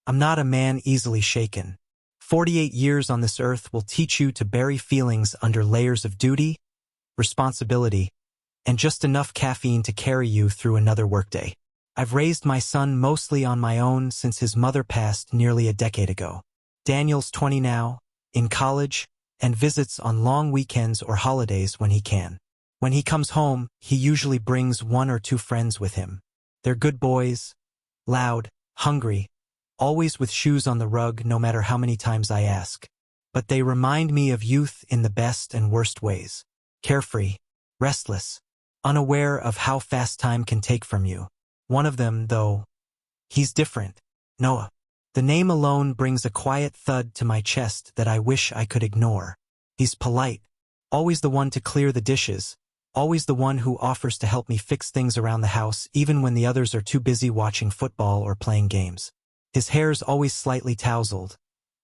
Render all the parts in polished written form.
I'm not a man easily shaken. 48 years on this earth will teach you to bury feelings under layers of duty, responsibility, and just enough caffeine to carry you through another workday. I've raised my son mostly on my own since his mother passed nearly a decade ago. Daniel's 20 now, in college, and visits on long weekends or holidays when he can. When he comes home, he usually brings 1 or 2 friends with him. They're good boys, loud, hungry, always with shoes on the rug no matter how many times I ask. But they remind me of youth in the best and worst ways. Carefree, restless, unaware of how fast time can take from you. One of them, though, he's different. Noah. The name alone brings a quiet thud to my chest that I wish I could ignore. He's polite, always the one to clear the dishes, always the one who offers to help me fix things around the house even when the others are too busy watching football or playing games. His hair's always slightly tousled,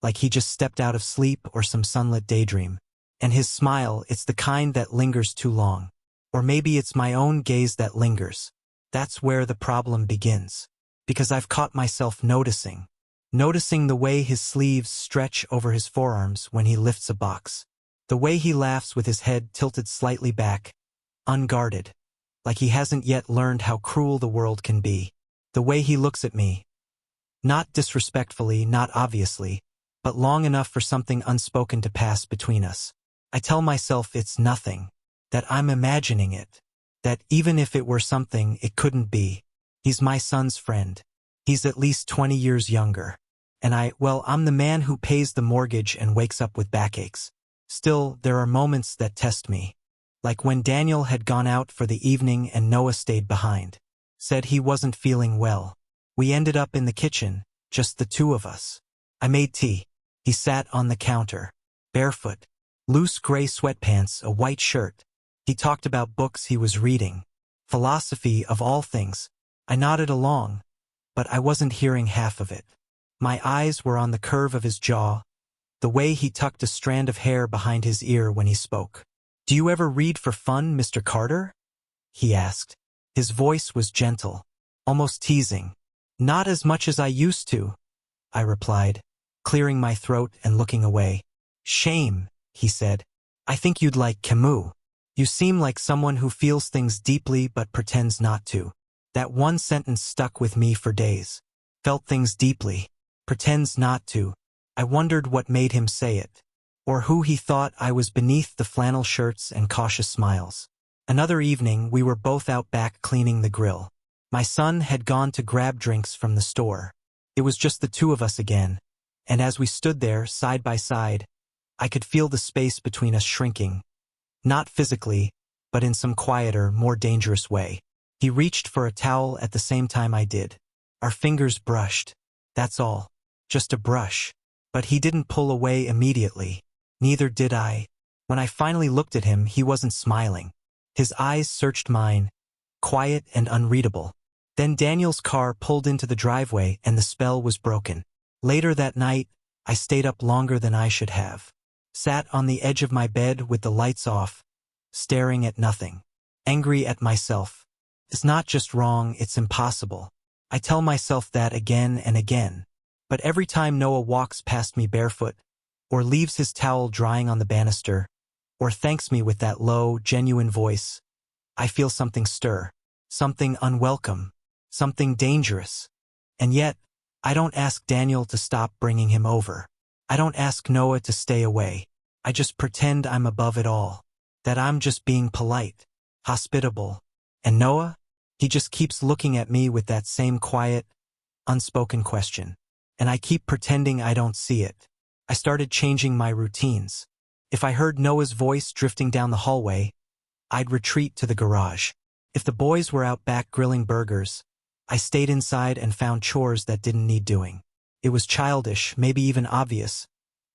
like he just stepped out of sleep or some sunlit daydream. And his smile, it's the kind that lingers too long. Or maybe it's my own gaze that lingers. That's where the problem begins. Because I've caught myself noticing the way his sleeves stretch over his forearms when he lifts a box. The way he laughs with his head tilted slightly back, unguarded, like he hasn't yet learned how cruel the world can be. The way he looks at me, not disrespectfully, not obviously, but long enough for something unspoken to pass between us. I tell myself it's nothing, that I'm imagining it, that even if it were something, it couldn't be. He's my son's friend. He's at least 20 years younger. And I'm the man who pays the mortgage and wakes up with backaches. Still, there are moments that test me. Like when Daniel had gone out for the evening and Noah stayed behind. Said he wasn't feeling well. We ended up in the kitchen, just the two of us. I made tea. He sat on the counter, barefoot, loose gray sweatpants, a white shirt. He talked about books he was reading. Philosophy of all things. I nodded along, but I wasn't hearing half of it. My eyes were on the curve of his jaw, the way he tucked a strand of hair behind his ear when he spoke. "Do you ever read for fun, Mr. Carter?" he asked. His voice was gentle, almost teasing. "Not as much as I used to," I replied, clearing my throat and looking away. "Shame," he said. "I think you'd like Camus. You seem like someone who feels things deeply but pretends not to." That one sentence stuck with me for days. Felt things deeply. Pretends not to. I wondered what made him say it. Or who he thought I was beneath the flannel shirts and cautious smiles. Another evening, we were both out back cleaning the grill. My son had gone to grab drinks from the store. It was just the two of us again. And as we stood there, side by side, I could feel the space between us shrinking. Not physically, but in some quieter, more dangerous way. He reached for a towel at the same time I did. Our fingers brushed. That's all. Just a brush. But he didn't pull away immediately. Neither did I. When I finally looked at him, he wasn't smiling. His eyes searched mine, quiet and unreadable. Then Daniel's car pulled into the driveway and the spell was broken. Later that night, I stayed up longer than I should have. Sat on the edge of my bed with the lights off, staring at nothing. Angry at myself. It's not just wrong, it's impossible. I tell myself that again and again. But every time Noah walks past me barefoot, or leaves his towel drying on the banister, or thanks me with that low, genuine voice, I feel something stir, something unwelcome, something dangerous. And yet, I don't ask Daniel to stop bringing him over. I don't ask Noah to stay away. I just pretend I'm above it all, that I'm just being polite, hospitable. And Noah? He just keeps looking at me with that same quiet, unspoken question. And I keep pretending I don't see it. I started changing my routines. If I heard Noah's voice drifting down the hallway, I'd retreat to the garage. If the boys were out back grilling burgers, I stayed inside and found chores that didn't need doing. It was childish, maybe even obvious,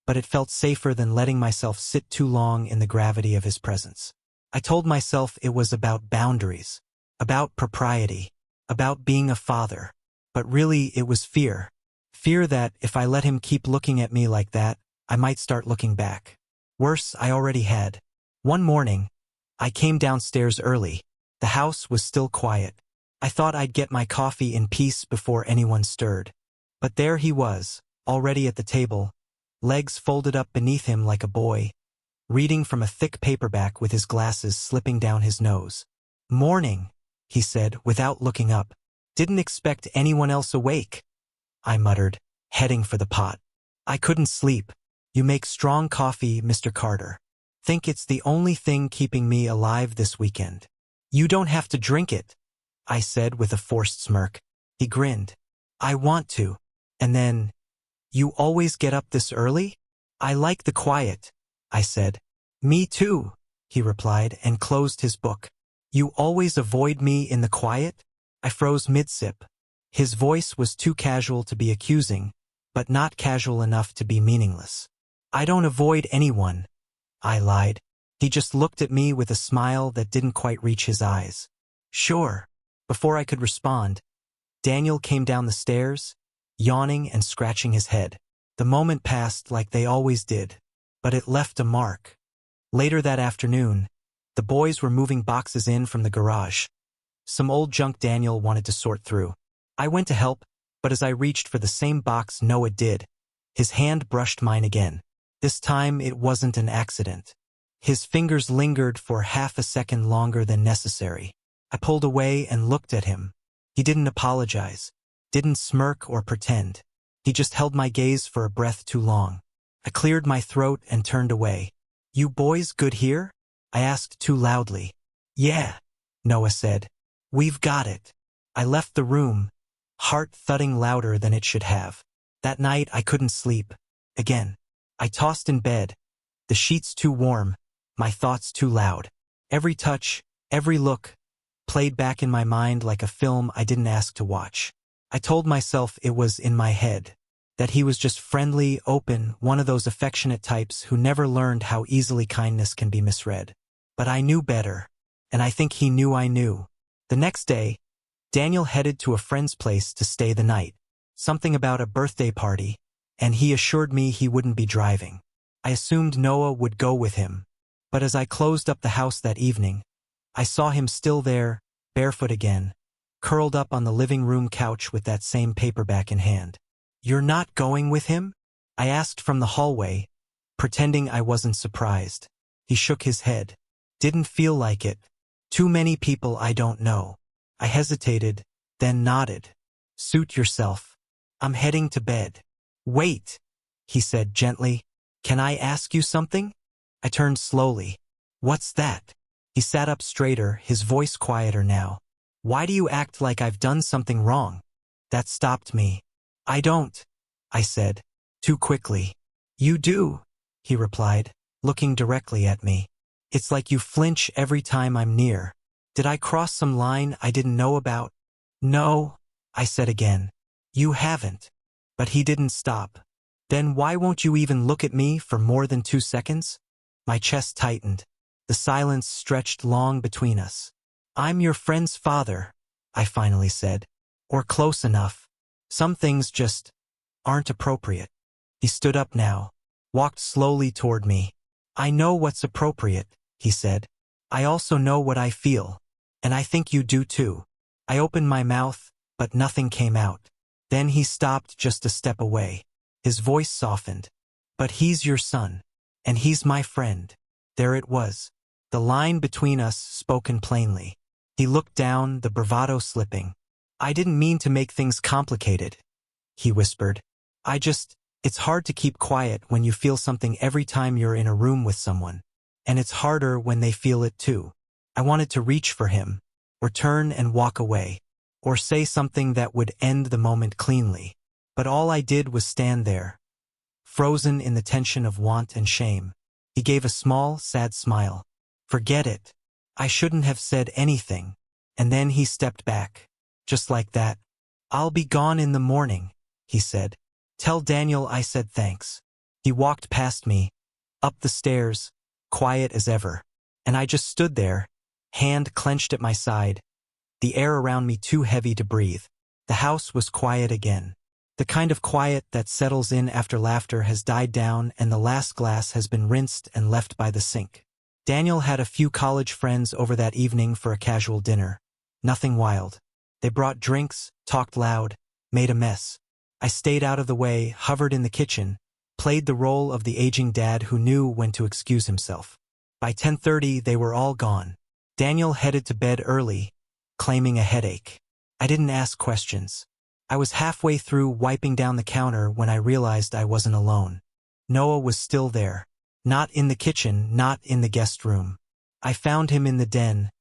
but it felt safer than letting myself sit too long in the gravity of his presence. I told myself it was about boundaries, about propriety, about being a father. But really, it was fear. Fear that, if I let him keep looking at me like that, I might start looking back. Worse, I already had. One morning, I came downstairs early. The house was still quiet. I thought I'd get my coffee in peace before anyone stirred. But there he was, already at the table, legs folded up beneath him like a boy, reading from a thick paperback with his glasses slipping down his nose. "Morning," he said without looking up. "Didn't expect anyone else awake," I muttered, heading for the pot. "I couldn't sleep. You make strong coffee, Mr. Carter. Think it's the only thing keeping me alive this weekend." "You don't have to drink it," I said with a forced smirk. He grinned. "I want to." And then, "You always get up this early?" "I like the quiet," I said. "Me too," he replied and closed his book. "You always avoid me in the quiet?" I froze mid-sip. His voice was too casual to be accusing, but not casual enough to be meaningless. "I don't avoid anyone," I lied. He just looked at me with a smile that didn't quite reach his eyes. "Sure." Before I could respond, Daniel came down the stairs, yawning and scratching his head. The moment passed like they always did, but it left a mark. Later that afternoon, the boys were moving boxes in from the garage. Some old junk Daniel wanted to sort through. I went to help, but as I reached for the same box Noah did, his hand brushed mine again. This time it wasn't an accident. His fingers lingered for half a second longer than necessary. I pulled away and looked at him. He didn't apologize, didn't smirk or pretend. He just held my gaze for a breath too long. I cleared my throat and turned away. "You boys good here?" I asked too loudly. "Yeah," Noah said. "We've got it." I left the room, heart thudding louder than it should have. That night I couldn't sleep. Again. I tossed in bed, the sheets too warm, my thoughts too loud. Every touch, every look, played back in my mind like a film I didn't ask to watch. I told myself it was in my head, that he was just friendly, open, one of those affectionate types who never learned how easily kindness can be misread. But I knew better, and I think he knew I knew. The next day, Daniel headed to a friend's place to stay the night. Something about a birthday party, and he assured me he wouldn't be driving. I assumed Noah would go with him, but as I closed up the house that evening, I saw him still there, barefoot again, curled up on the living room couch with that same paperback in hand. "You're not going with him?" I asked from the hallway, pretending I wasn't surprised. He shook his head. "Didn't feel like it. Too many people I don't know." I hesitated, then nodded. "Suit yourself. I'm heading to bed." "Wait," he said gently. "Can I ask you something?" I turned slowly. "What's that?" He sat up straighter, his voice quieter now. "Why do you act like I've done something wrong?" That stopped me. "I don't," I said, too quickly. "You do," he replied, looking directly at me. "It's like you flinch every time I'm near. Did I cross some line I didn't know about?" "No," I said again. "You haven't." But he didn't stop. "Then why won't you even look at me for more than 2 seconds?" My chest tightened. The silence stretched long between us. "I'm your friend's father," I finally said. "Or close enough. Some things just aren't appropriate." He stood up now, walked slowly toward me. "I know what's appropriate," he said. "I also know what I feel. And I think you do too." I opened my mouth, but nothing came out. Then he stopped just a step away. His voice softened. "But he's your son. And he's my friend." There it was. The line between us spoken plainly. He looked down, the bravado slipping. "I didn't mean to make things complicated," he whispered. It's hard to keep quiet when you feel something every time you're in a room with someone. And it's harder when they feel it too." I wanted to reach for him, or turn and walk away, or say something that would end the moment cleanly. But all I did was stand there, frozen in the tension of want and shame. He gave a small, sad smile. "Forget it. I shouldn't have said anything." And then he stepped back. Just like that. "I'll be gone in the morning," he said. "Tell Daniel I said thanks." He walked past me, up the stairs, quiet as ever. And I just stood there, hand clenched at my side, the air around me too heavy to breathe. The house was quiet again. The kind of quiet that settles in after laughter has died down and the last glass has been rinsed and left by the sink. Daniel had a few college friends over that evening for a casual dinner. Nothing wild. They brought drinks, talked loud, made a mess. I stayed out of the way, hovered in the kitchen, played the role of the aging dad who knew when to excuse himself. By 10:30, they were all gone. Daniel headed to bed early, claiming a headache. I didn't ask questions. I was halfway through wiping down the counter when I realized I wasn't alone. Noah was still there. Not in the kitchen, not in the guest room. I found him in the den,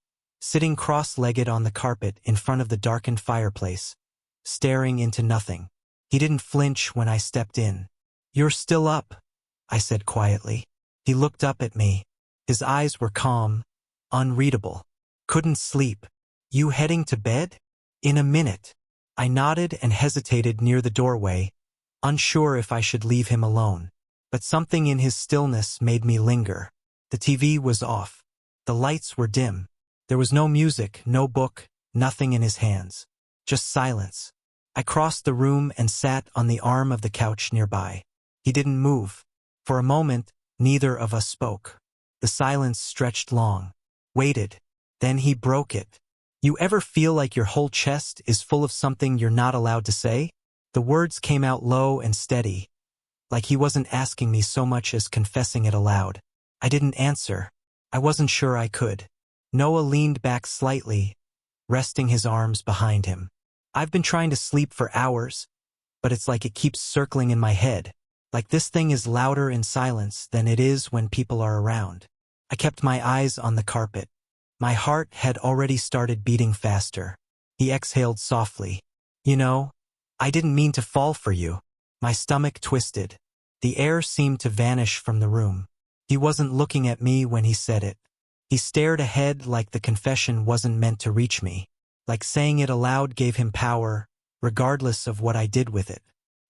sitting cross-legged on the carpet in front of the darkened fireplace, staring into nothing. He didn't flinch when I stepped in. "You're still up," I said quietly. He looked up at me. His eyes were calm, unreadable. "Couldn't sleep. You heading to bed?" "In a minute." I nodded and hesitated near the doorway, unsure if I should leave him alone. But something in his stillness made me linger. The TV was off. The lights were dim. There was no music, no book, nothing in his hands. Just silence. I crossed the room and sat on the arm of the couch nearby. He didn't move. For a moment, neither of us spoke. The silence stretched long. Waited. Then he broke it. "You ever feel like your whole chest is full of something you're not allowed to say?" The words came out low and steady, like he wasn't asking me so much as confessing it aloud. I didn't answer. I wasn't sure I could. Noah leaned back slightly, resting his arms behind him. "I've been trying to sleep for hours, but it's like it keeps circling in my head. Like this thing is louder in silence than it is when people are around." I kept my eyes on the carpet. My heart had already started beating faster. He exhaled softly. "You know, I didn't mean to fall for you." My stomach twisted. The air seemed to vanish from the room. He wasn't looking at me when he said it. He stared ahead like the confession wasn't meant to reach me. Like saying it aloud gave him power, regardless of what I did with it.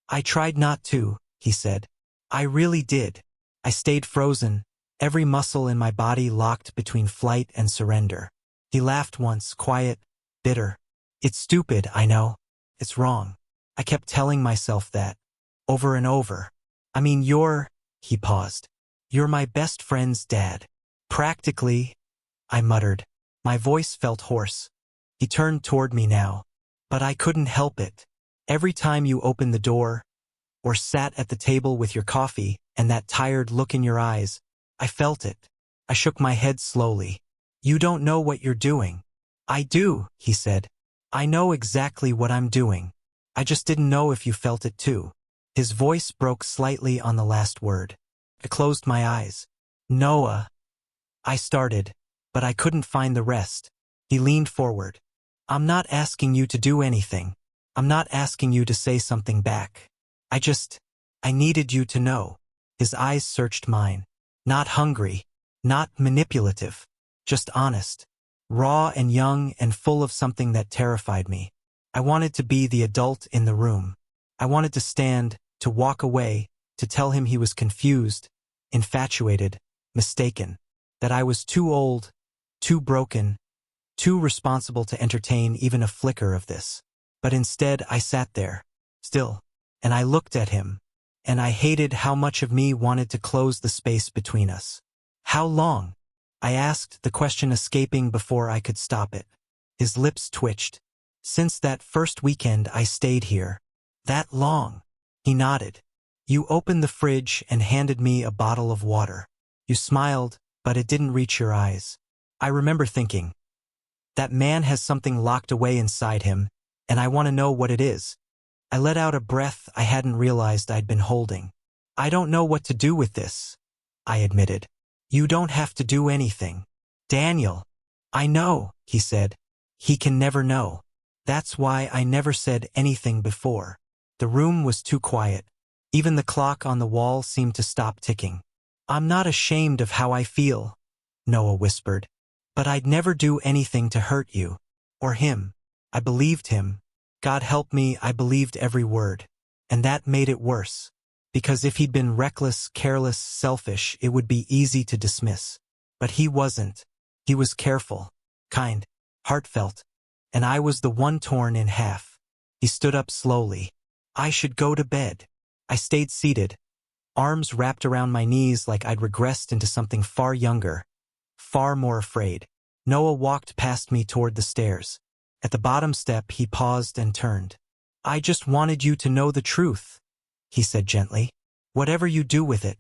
"I tried not to," he said. "I really did." I stayed frozen, every muscle in my body locked between flight and surrender. He laughed once, quiet, bitter. "It's stupid, I know. It's wrong." I kept telling myself that, over and over. "I mean, he paused. "You're my best friend's dad." "Practically," I muttered. My voice felt hoarse. He turned toward me now. "But I couldn't help it. Every time you opened the door, or sat at the table with your coffee and that tired look in your eyes, I felt it." I shook my head slowly. "You don't know what you're doing." "I do," he said. "I know exactly what I'm doing. I just didn't know if you felt it too." His voice broke slightly on the last word. I closed my eyes. "Noah," I started, but I couldn't find the rest. He leaned forward. "I'm not asking you to do anything. I'm not asking you to say something back. I needed you to know." His eyes searched mine. Not hungry, not manipulative, just honest. Raw and young and full of something that terrified me. I wanted to be the adult in the room. I wanted to stand, to walk away, to tell him he was confused, infatuated, mistaken. That I was too old, too broken, too responsible to entertain even a flicker of this. But instead I sat there, still, and I looked at him, and I hated how much of me wanted to close the space between us. "How long?" I asked, the question escaping before I could stop it. His lips twitched. "Since that first weekend I stayed here." "That long?" He nodded. "You opened the fridge and handed me a bottle of water. You smiled, but it didn't reach your eyes." I remember thinking, that man has something locked away inside him, and I want to know what it is. I let out a breath I hadn't realized I'd been holding. "I don't know what to do with this," I admitted. "You don't have to do anything." "Daniel." "I know," he said. "He can never know. That's why I never said anything before." The room was too quiet. Even the clock on the wall seemed to stop ticking. "I'm not ashamed of how I feel," Noah whispered. "But I'd never do anything to hurt you. Or him." I believed him. God help me, I believed every word. And that made it worse. Because if he'd been reckless, careless, selfish, it would be easy to dismiss. But he wasn't. He was careful, kind, heartfelt. And I was the one torn in half. He stood up slowly. "I should go to bed." I stayed seated, arms wrapped around my knees like I'd regressed into something far younger, far more afraid. Noah walked past me toward the stairs. At the bottom step, he paused and turned. I just wanted you to know the truth, he said gently. Whatever you do with it,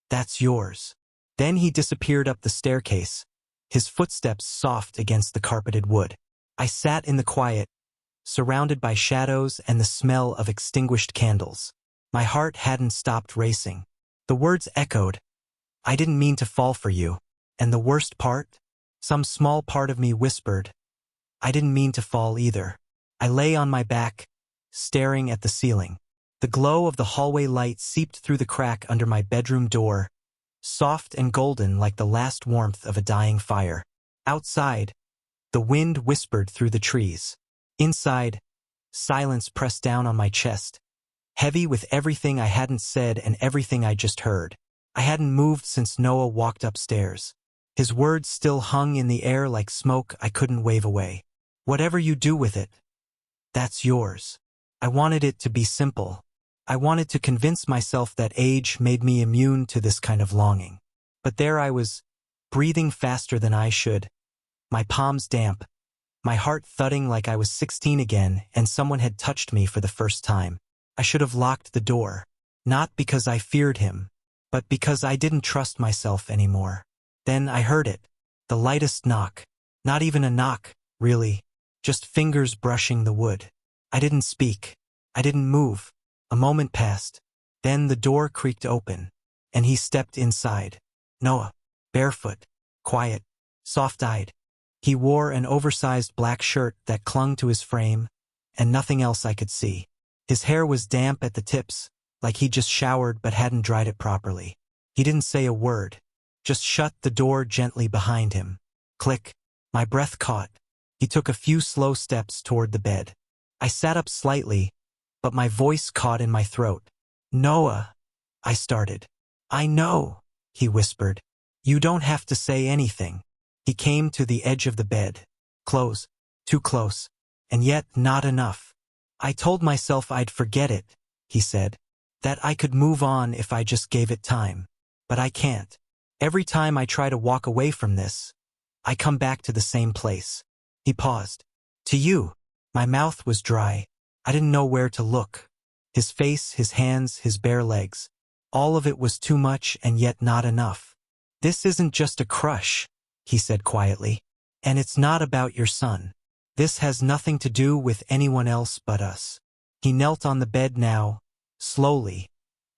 that's yours. Then he disappeared up the staircase, his footsteps soft against the carpeted wood. I sat in the quiet, surrounded by shadows and the smell of extinguished candles. My heart hadn't stopped racing. The words echoed, I didn't mean to fall for you. And the worst part? Some small part of me whispered, I didn't mean to fall either. I lay on my back, staring at the ceiling. The glow of the hallway light seeped through the crack under my bedroom door, soft and golden like the last warmth of a dying fire. Outside, the wind whispered through the trees. Inside, silence pressed down on my chest, heavy with everything I hadn't said and everything I just heard. I hadn't moved since Noah walked upstairs. His words still hung in the air like smoke I couldn't wave away. Whatever you do with it, that's yours. I wanted it to be simple. I wanted to convince myself that age made me immune to this kind of longing. But there I was, breathing faster than I should, my palms damp, my heart thudding like I was 16 again and someone had touched me for the first time. I should have locked the door, not because I feared him, but because I didn't trust myself anymore. Then I heard it, the lightest knock. Not even a knock, really, just fingers brushing the wood. I didn't speak. I didn't move. A moment passed. Then the door creaked open, and he stepped inside. Noah, barefoot, quiet, soft-eyed. He wore an oversized black shirt that clung to his frame, and nothing else I could see. His hair was damp at the tips, like he'd just showered but hadn't dried it properly. He didn't say a word, just shut the door gently behind him. Click. My breath caught. He took a few slow steps toward the bed. I sat up slightly, but my voice caught in my throat. Noah, I started. I know, he whispered. You don't have to say anything. He came to the edge of the bed. Close, too close, and yet not enough. I told myself I'd forget it, he said, that I could move on if I just gave it time. But I can't. Every time I try to walk away from this, I come back to the same place. He paused. To you. My mouth was dry. I didn't know where to look. His face, his hands, his bare legs. All of it was too much and yet not enough. This isn't just a crush, he said quietly. And it's not about your son. This has nothing to do with anyone else but us. He knelt on the bed now, slowly,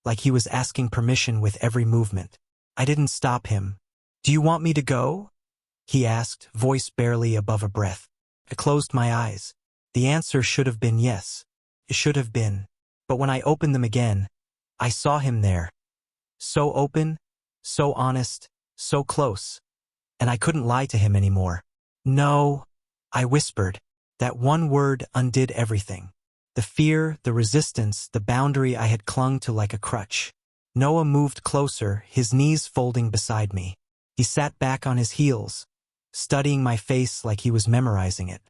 like he was asking permission with every movement. I didn't stop him. Do you want me to go? He asked, voice barely above a breath. I closed my eyes. The answer should have been yes. It should have been. But when I opened them again, I saw him there. So open, so honest, so close. And I couldn't lie to him anymore. No, I whispered. That one word undid everything. The fear, the resistance, the boundary I had clung to like a crutch. Noah moved closer, his knees folding beside me. He sat back on his heels, studying my face like he was memorizing it.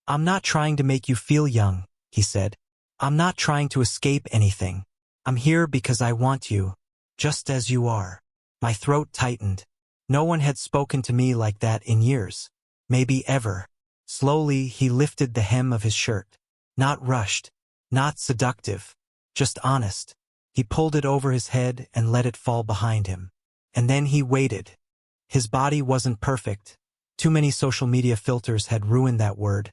I'm not trying to make you feel young, he said. I'm not trying to escape anything. I'm here because I want you, just as you are. My throat tightened. No one had spoken to me like that in years, maybe ever. Slowly, he lifted the hem of his shirt. Not rushed, not seductive, just honest. He pulled it over his head and let it fall behind him. And then he waited. His body wasn't perfect. Too many social media filters had ruined that word.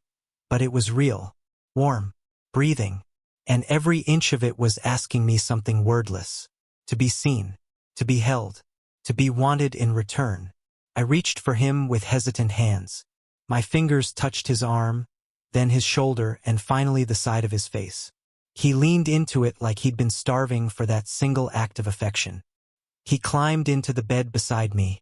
But it was real, warm, breathing, and every inch of it was asking me something wordless. To be seen, to be held, to be wanted in return. I reached for him with hesitant hands. My fingers touched his arm, then his shoulder, and finally the side of his face. He leaned into it like he'd been starving for that single act of affection. He climbed into the bed beside me.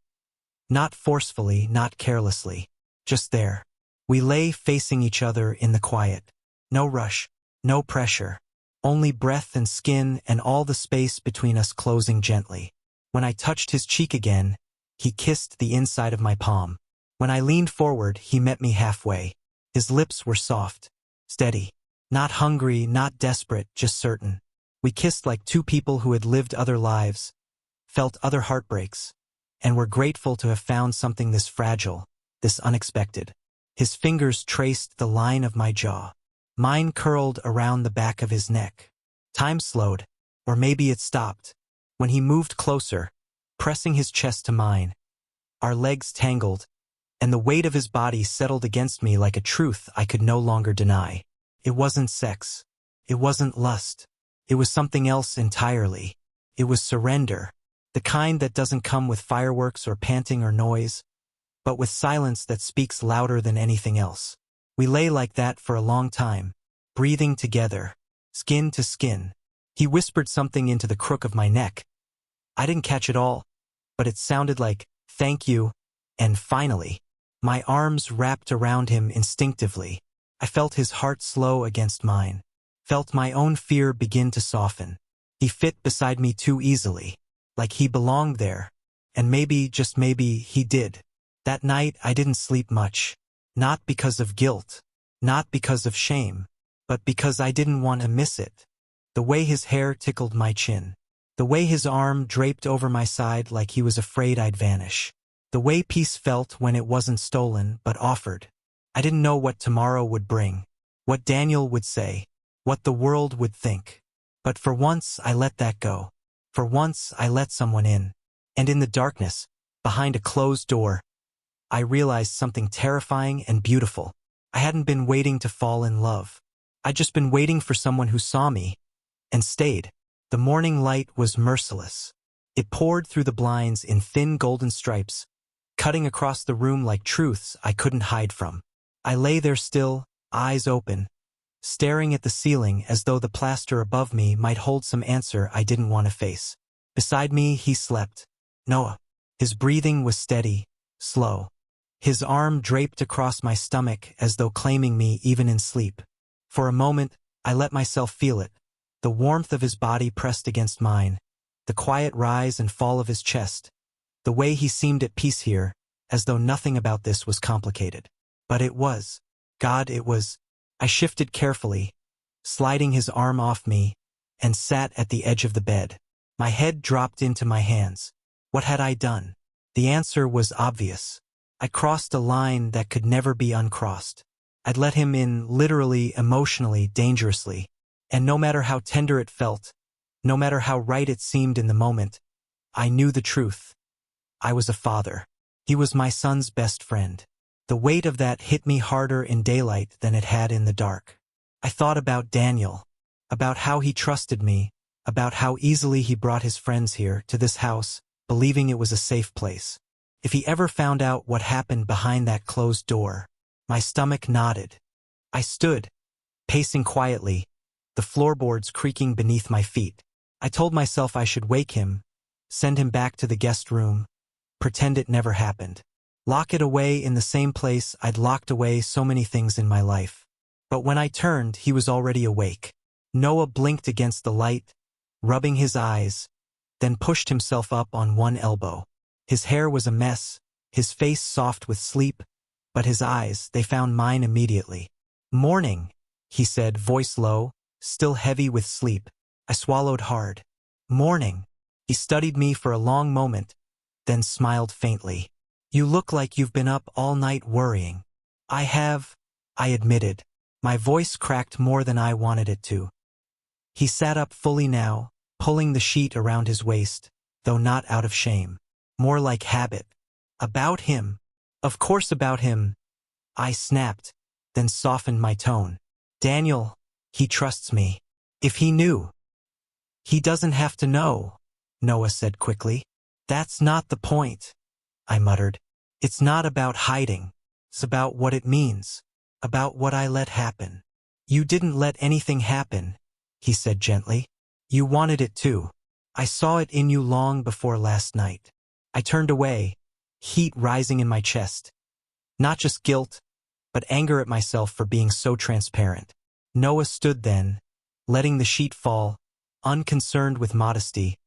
Not forcefully, not carelessly. Just there. We lay facing each other in the quiet. No rush, no pressure. Only breath and skin and all the space between us closing gently. When I touched his cheek again, he kissed the inside of my palm. When I leaned forward, he met me halfway. His lips were soft, steady. Not hungry, not desperate, just certain. We kissed like two people who had lived other lives, felt other heartbreaks, and were grateful to have found something this fragile, this unexpected. His fingers traced the line of my jaw. Mine curled around the back of his neck. Time slowed, or maybe it stopped, when he moved closer, pressing his chest to mine. Our legs tangled, and the weight of his body settled against me like a truth I could no longer deny. It wasn't sex. It wasn't lust. It was something else entirely. It was surrender, the kind that doesn't come with fireworks or panting or noise, but with silence that speaks louder than anything else. We lay like that for a long time, breathing together, skin to skin. He whispered something into the crook of my neck. I didn't catch it all, but it sounded like, "Thank you," and finally, my arms wrapped around him instinctively. I felt his heart slow against mine, felt my own fear begin to soften. He fit beside me too easily, like he belonged there, and maybe, just maybe, he did. That night I didn't sleep much, not because of guilt, not because of shame, but because I didn't want to miss it. The way his hair tickled my chin, the way his arm draped over my side like he was afraid I'd vanish, the way peace felt when it wasn't stolen but offered. I didn't know what tomorrow would bring, what Daniel would say, what the world would think. But for once I let that go. For once I let someone in. And in the darkness, behind a closed door, I realized something terrifying and beautiful. I hadn't been waiting to fall in love. I'd just been waiting for someone who saw me and stayed. The morning light was merciless. It poured through the blinds in thin golden stripes, cutting across the room like truths I couldn't hide from. I lay there still, eyes open, staring at the ceiling as though the plaster above me might hold some answer I didn't want to face. Beside me, he slept. Noah. His breathing was steady, slow. His arm draped across my stomach as though claiming me even in sleep. For a moment, I let myself feel it. The warmth of his body pressed against mine, the quiet rise and fall of his chest, the way he seemed at peace here, as though nothing about this was complicated. But it was. God, it was. I shifted carefully, sliding his arm off me, and sat at the edge of the bed. My head dropped into my hands. What had I done? The answer was obvious. I crossed a line that could never be uncrossed. I'd let him in literally, emotionally, dangerously. And no matter how tender it felt, no matter how right it seemed in the moment, I knew the truth. I was a father. He was my son's best friend. The weight of that hit me harder in daylight than it had in the dark. I thought about Daniel, about how he trusted me, about how easily he brought his friends here to this house, believing it was a safe place. If he ever found out what happened behind that closed door, my stomach knotted. I stood, pacing quietly, the floorboards creaking beneath my feet. I told myself I should wake him, send him back to the guest room, pretend it never happened. Lock it away in the same place I'd locked away so many things in my life. But when I turned, he was already awake. Noah blinked against the light, rubbing his eyes, then pushed himself up on one elbow. His hair was a mess, his face soft with sleep, but his eyes, they found mine immediately. "Morning," he said, voice low, still heavy with sleep. I swallowed hard. "Morning." He studied me for a long moment, then smiled faintly. "You look like you've been up all night worrying." "I have," I admitted. My voice cracked more than I wanted it to. He sat up fully now, pulling the sheet around his waist, though not out of shame. More like habit. "About him." "Of course about him," I snapped, then softened my tone. "Daniel, he trusts me. If he knew." "He doesn't have to know," Noah said quickly. "That's not the point," I muttered. "It's not about hiding. It's about what it means. About what I let happen." "You didn't let anything happen," he said gently. "You wanted it to. I saw it in you long before last night." I turned away, heat rising in my chest. Not just guilt, but anger at myself for being so transparent. Noah stood then, letting the sheet fall, unconcerned with modesty,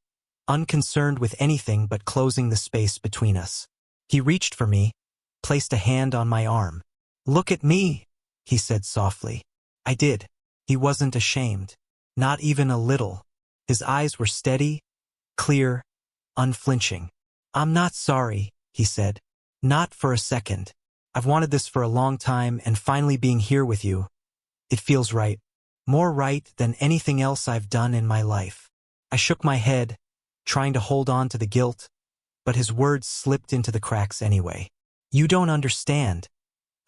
unconcerned with anything but closing the space between us. He reached for me, placed a hand on my arm. "Look at me," he said softly. I did. He wasn't ashamed. Not even a little. His eyes were steady, clear, unflinching. "I'm not sorry," he said. "Not for a second. I've wanted this for a long time, and finally being here with you, It feels right. More right than anything else I've done in my life. I shook my head, trying to hold on to the guilt, but his words slipped into the cracks anyway. You don't understand,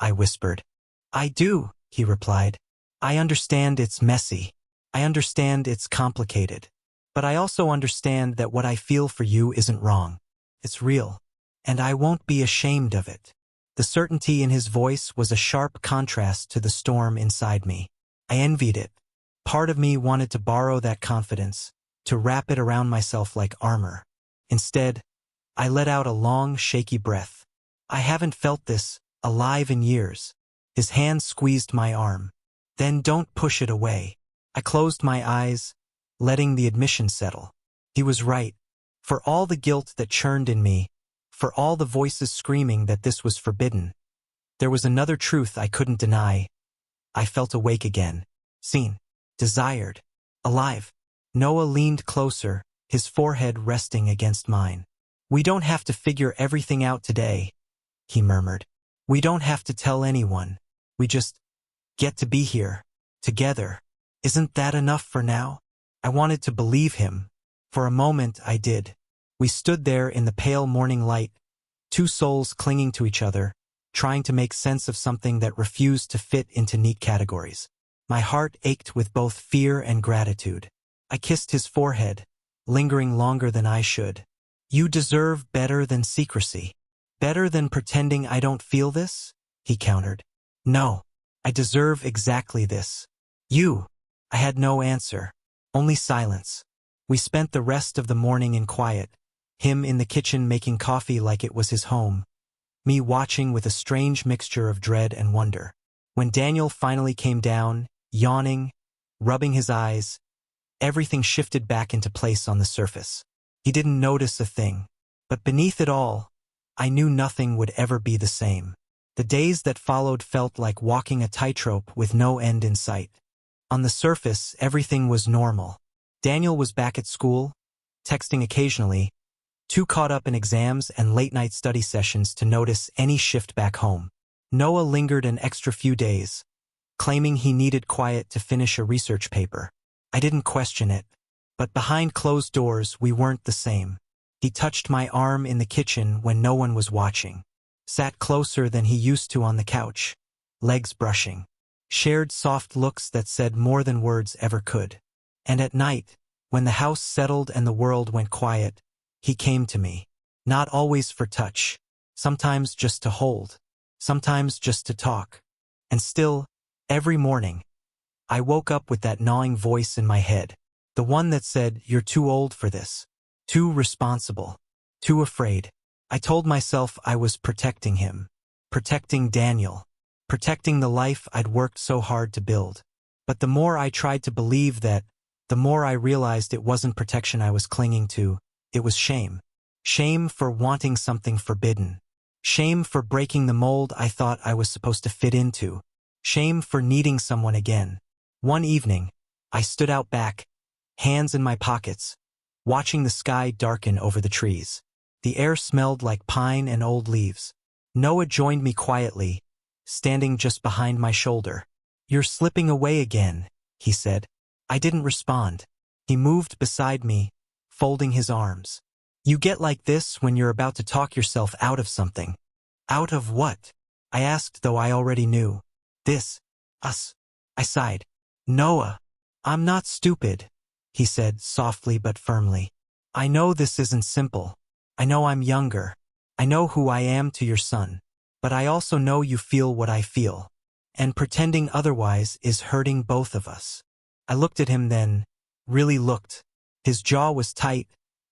I whispered. I do, he replied. I understand it's messy. I understand it's complicated. But I also understand that what I feel for you isn't wrong. It's real. And I won't be ashamed of it. The certainty in his voice was a sharp contrast to the storm inside me. I envied it. Part of me wanted to borrow that confidence, to wrap it around myself like armor. Instead, I let out a long, shaky breath. I haven't felt this alive in years. His hand squeezed my arm. Then don't push it away. I closed my eyes, letting the admission settle. He was right. For all the guilt that churned in me, for all the voices screaming that this was forbidden, there was another truth I couldn't deny. I felt awake again, seen, desired, alive. Noah leaned closer, his forehead resting against mine. We don't have to figure everything out today, he murmured. We don't have to tell anyone. We just get to be here, together. Isn't that enough for now? I wanted to believe him. For a moment, I did. We stood there in the pale morning light, two souls clinging to each other, trying to make sense of something that refused to fit into neat categories. My heart ached with both fear and gratitude. I kissed his forehead, lingering longer than I should. You deserve better than secrecy. Better than pretending I don't feel this? He countered. No, I deserve exactly this. You. I had no answer, only silence. We spent the rest of the morning in quiet, him in the kitchen making coffee like it was his home, me watching with a strange mixture of dread and wonder. When Daniel finally came down, yawning, rubbing his eyes, everything shifted back into place on the surface. He didn't notice a thing, but beneath it all, I knew nothing would ever be the same. The days that followed felt like walking a tightrope with no end in sight. On the surface, everything was normal. Daniel was back at school, texting occasionally, too caught up in exams and late-night study sessions to notice any shift back home. Noah lingered an extra few days, claiming he needed quiet to finish a research paper. I didn't question it, but behind closed doors we weren't the same. He touched my arm in the kitchen when no one was watching, sat closer than he used to on the couch, legs brushing, shared soft looks that said more than words ever could. And at night, when the house settled and the world went quiet, he came to me, not always for touch, sometimes just to hold, sometimes just to talk. And still, every morning, I woke up with that gnawing voice in my head, the one that said, "You're too old for this, too responsible, too afraid." I told myself I was protecting him, protecting Daniel, protecting the life I'd worked so hard to build. But the more I tried to believe that, the more I realized it wasn't protection I was clinging to, it was shame. Shame for wanting something forbidden. Shame for breaking the mold I thought I was supposed to fit into. Shame for needing someone again. One evening, I stood out back, hands in my pockets, watching the sky darken over the trees. The air smelled like pine and old leaves. Noah joined me quietly, standing just behind my shoulder. "You're slipping away again," he said. I didn't respond. He moved beside me, folding his arms. "You get like this when you're about to talk yourself out of something." "Out of what?" I asked, though I already knew. "This. Us." I sighed. "Noah, I'm not stupid," he said softly but firmly. "I know this isn't simple. I know I'm younger. I know who I am to your son. But I also know you feel what I feel. And pretending otherwise is hurting both of us." I looked at him then, really looked. His jaw was tight,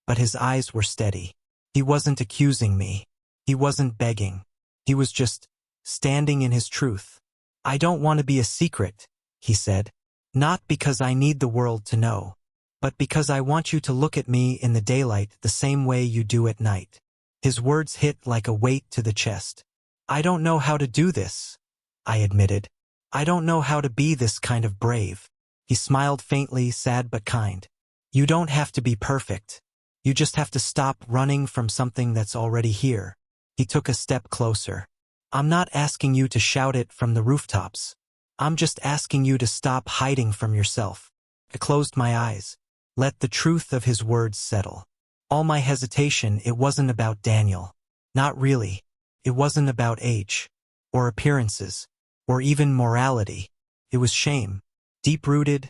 but his eyes were steady. He wasn't accusing me. He wasn't begging. He was just standing in his truth. "I don't want to be a secret," he said. "Not because I need the world to know, but because I want you to look at me in the daylight the same way you do at night." His words hit like a weight to the chest. "I don't know how to do this," I admitted. "I don't know how to be this kind of brave." He smiled faintly, sad but kind. "You don't have to be perfect. You just have to stop running from something that's already here." He took a step closer. "I'm not asking you to shout it from the rooftops. I'm just asking you to stop hiding from yourself. I closed my eyes. Let the truth of his words settle. All my hesitation, it wasn't about Daniel. Not really. It wasn't about age, or appearances, or even morality. It was shame. Deep-rooted,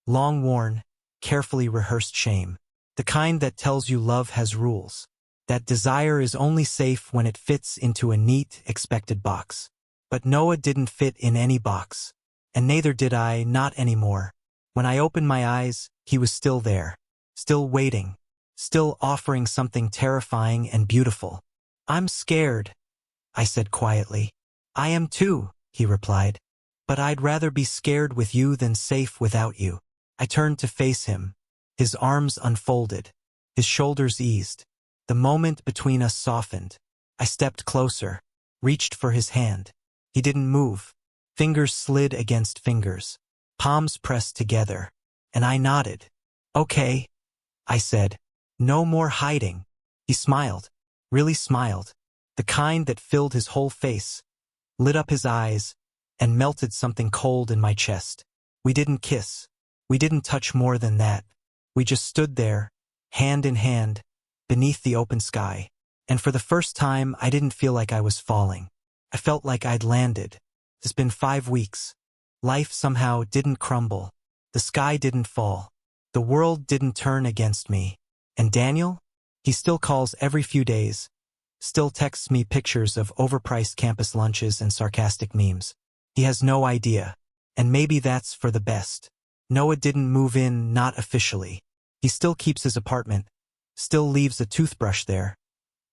long-worn, carefully rehearsed shame. The kind that tells you love has rules. That desire is only safe when it fits into a neat, expected box. But Noah didn't fit in any box. And neither did I, not anymore. When I opened my eyes, he was still there. Still waiting. Still offering something terrifying and beautiful. I'm scared, I said quietly. I am too, he replied. But I'd rather be scared with you than safe without you. I turned to face him. His arms unfolded. His shoulders eased. The moment between us softened. I stepped closer, reached for his hand. He didn't move. Fingers slid against fingers. Palms pressed together. And I nodded. Okay, I said. No more hiding. He smiled. Really smiled. The kind that filled his whole face, lit up his eyes, and melted something cold in my chest. We didn't kiss. We didn't touch more than that. We just stood there, hand in hand, beneath the open sky. And for the first time, I didn't feel like I was falling. I felt like I'd landed. It's been 5 weeks. Life somehow didn't crumble. The sky didn't fall. The world didn't turn against me. And Daniel? He still calls every few days. Still texts me pictures of overpriced campus lunches and sarcastic memes. He has no idea. And maybe that's for the best. Noah didn't move in, not officially. He still keeps his apartment. Still leaves a toothbrush there.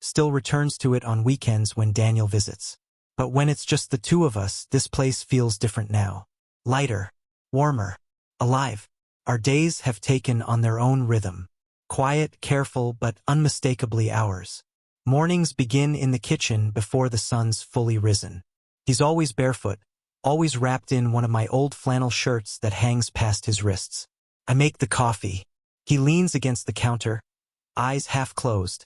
Still returns to it on weekends when Daniel visits. But when it's just the two of us, this place feels different now. Lighter. Warmer. Alive. Our days have taken on their own rhythm. Quiet, careful, but unmistakably ours. Mornings begin in the kitchen before the sun's fully risen. He's always barefoot, always wrapped in one of my old flannel shirts that hangs past his wrists. I make the coffee. He leans against the counter, eyes half closed,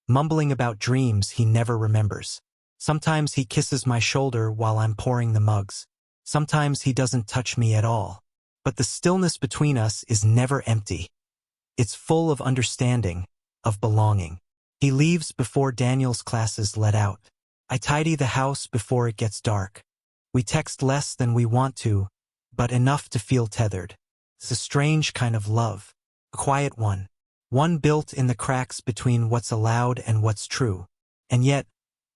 mumbling about dreams he never remembers. Sometimes he kisses my shoulder while I'm pouring the mugs. Sometimes he doesn't touch me at all. But the stillness between us is never empty. It's full of understanding, of belonging. He leaves before Daniel's classes let out. I tidy the house before it gets dark. We text less than we want to, but enough to feel tethered. It's a strange kind of love. A quiet one. One built in the cracks between what's allowed and what's true. And yet,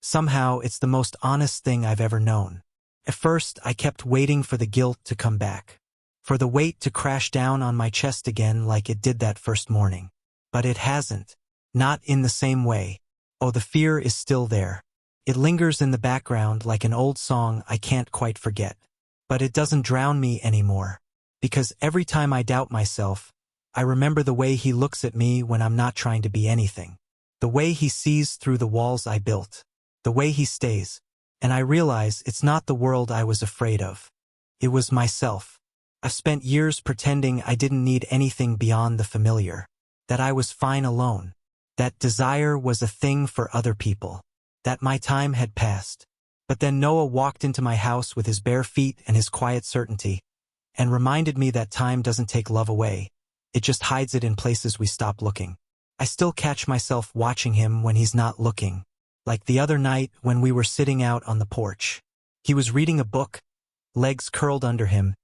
somehow it's the most honest thing I've ever known. At first, I kept waiting for the guilt to come back. For the weight to crash down on my chest again like it did that first morning. But it hasn't. Not in the same way. Oh, the fear is still there. It lingers in the background like an old song I can't quite forget. But it doesn't drown me anymore. Because every time I doubt myself, I remember the way he looks at me when I'm not trying to be anything. The way he sees through the walls I built. The way he stays. And I realize it's not the world I was afraid of. It was myself. I've spent years pretending I didn't need anything beyond the familiar. That I was fine alone. That desire was a thing for other people. That my time had passed. But then Noah walked into my house with his bare feet and his quiet certainty, and reminded me that time doesn't take love away. It just hides it in places we stop looking. I still catch myself watching him when he's not looking. Like the other night when we were sitting out on the porch. He was reading a book, legs curled under him,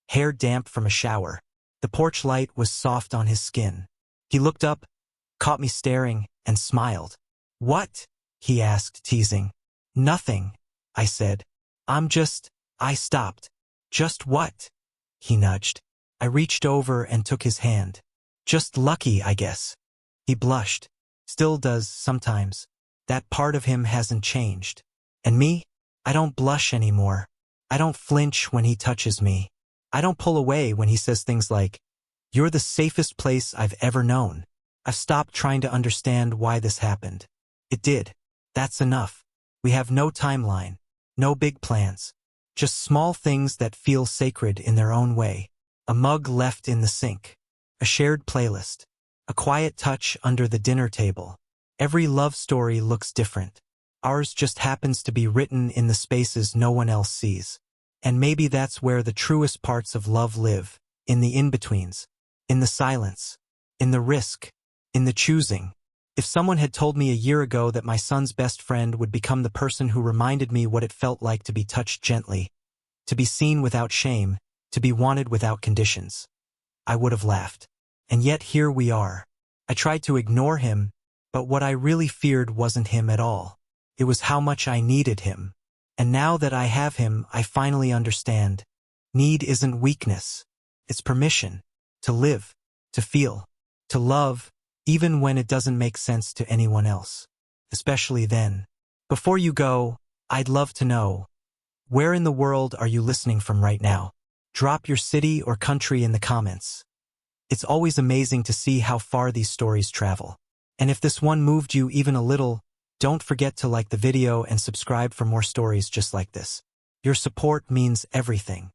hair damp from a shower. The porch light was soft on his skin. He looked up, caught me staring, and smiled. "What?" he asked, teasing. "Nothing," I said. I stopped. "Just what?" he nudged. I reached over and took his hand. "Just lucky, I guess." He blushed. Still does, sometimes. That part of him hasn't changed. And me? I don't blush anymore. I don't flinch when he touches me. I don't pull away when he says things like, "You're the safest place I've ever known." I've stopped trying to understand why this happened. It did. That's enough. We have no timeline. No big plans. Just small things that feel sacred in their own way. A mug left in the sink. A shared playlist. A quiet touch under the dinner table. Every love story looks different. Ours just happens to be written in the spaces no one else sees. And maybe that's where the truest parts of love live, in the in-betweens, in the silence, in the risk, in the choosing. If someone had told me a year ago that my son's best friend would become the person who reminded me what it felt like to be touched gently, to be seen without shame, to be wanted without conditions, I would have laughed. And yet here we are. I tried to ignore him, but what I really feared wasn't him at all. It was how much I needed him. And now that I have him, I finally understand. Need isn't weakness. It's permission to live, to feel, to love, even when it doesn't make sense to anyone else. Especially then. Before you go, I'd love to know, where in the world are you listening from right now? Drop your city or country in the comments. It's always amazing to see how far these stories travel. And if this one moved you even a little, don't forget to like the video and subscribe for more stories just like this. Your support means everything.